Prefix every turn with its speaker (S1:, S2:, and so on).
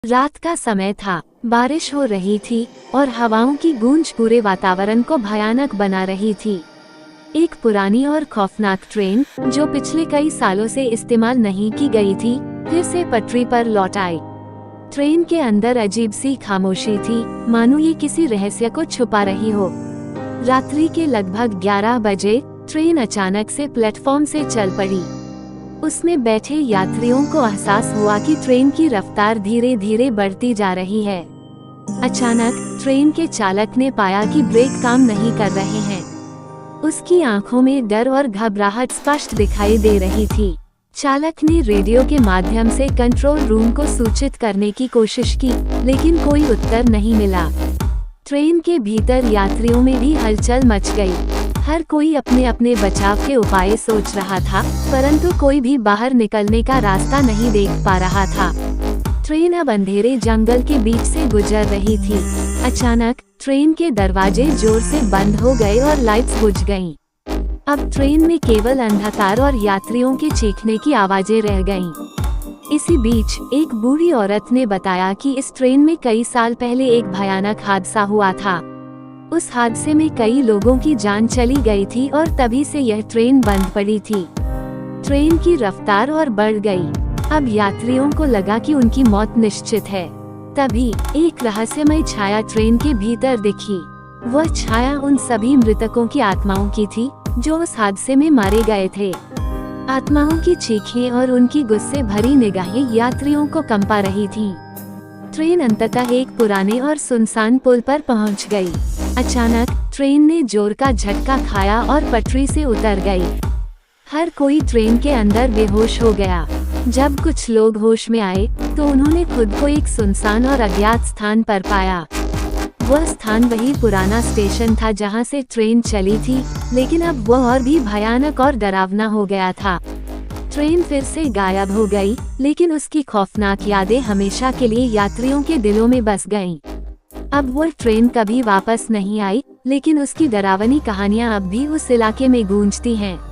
S1: रात का समय था, बारिश हो रही थी और हवाओं की गूंज पूरे वातावरण को भयानक बना रही थी। एक पुरानी और खौफनाक ट्रेन, जो पिछले कई सालों से इस्तेमाल नहीं की गई थी, फिर से पटरी पर लौट आई। ट्रेन के अंदर अजीब सी खामोशी थी, मानो ये किसी रहस्य को छुपा रही हो। रात्रि के लगभग 11 बजे ट्रेन अचानक से प्लेटफॉर्म से चल पड़ी। उसमें बैठे यात्रियों को एहसास हुआ कि ट्रेन की रफ्तार धीरे धीरे बढ़ती जा रही है। अचानक ट्रेन के चालक ने पाया कि ब्रेक काम नहीं कर रहे हैं। उसकी आंखों में डर और घबराहट स्पष्ट दिखाई दे रही थी। चालक ने रेडियो के माध्यम से कंट्रोल रूम को सूचित करने की कोशिश की, लेकिन कोई उत्तर नहीं मिला। ट्रेन के भीतर यात्रियों में भी हलचल मच गई। हर कोई अपने अपने बचाव के उपाय सोच रहा था, परंतु कोई भी बाहर निकलने का रास्ता नहीं देख पा रहा था। ट्रेन अब अंधेरे जंगल के बीच से गुजर रही थी। अचानक ट्रेन के दरवाजे जोर से बंद हो गए और लाइट्स बुझ गईं। अब ट्रेन में केवल अंधकार और यात्रियों के चीखने की आवाजें रह गईं। इसी बीच एक बूढ़ी औरत ने बताया कि इस ट्रेन में कई साल पहले एक भयानक हादसा हुआ था। उस हादसे में कई लोगों की जान चली गई थी और तभी से यह ट्रेन बंद पड़ी थी। ट्रेन की रफ्तार और बढ़ गई। अब यात्रियों को लगा कि उनकी मौत निश्चित है। तभी एक रहस्यमय छाया ट्रेन के भीतर दिखी। वह छाया उन सभी मृतकों की आत्माओं की थी, जो उस हादसे में मारे गए थे। आत्माओं की चीखें और उनकी गुस्से भरी निगाहें यात्रियों को कंपा रही थीं। ट्रेन अंततः एक पुराने और सुनसान पुल पर पहुंच गई। अचानक ट्रेन ने जोर का झटका खाया और पटरी से उतर गई। हर कोई ट्रेन के अंदर बेहोश हो गया। जब कुछ लोग होश में आए, तो उन्होंने खुद को एक सुनसान और अज्ञात स्थान पर पाया। वह स्थान वही पुराना स्टेशन था जहां से ट्रेन चली थी, लेकिन अब वह और भी भयानक और डरावना हो गया था। ट्रेन फिर से गायब हो गई, लेकिन उसकी खौफनाक यादें हमेशा के लिए यात्रियों के दिलों में बस गईं। अब वह ट्रेन कभी वापस नहीं आई, लेकिन उसकी डरावनी कहानियां अब भी उस इलाके में गूंजती हैं।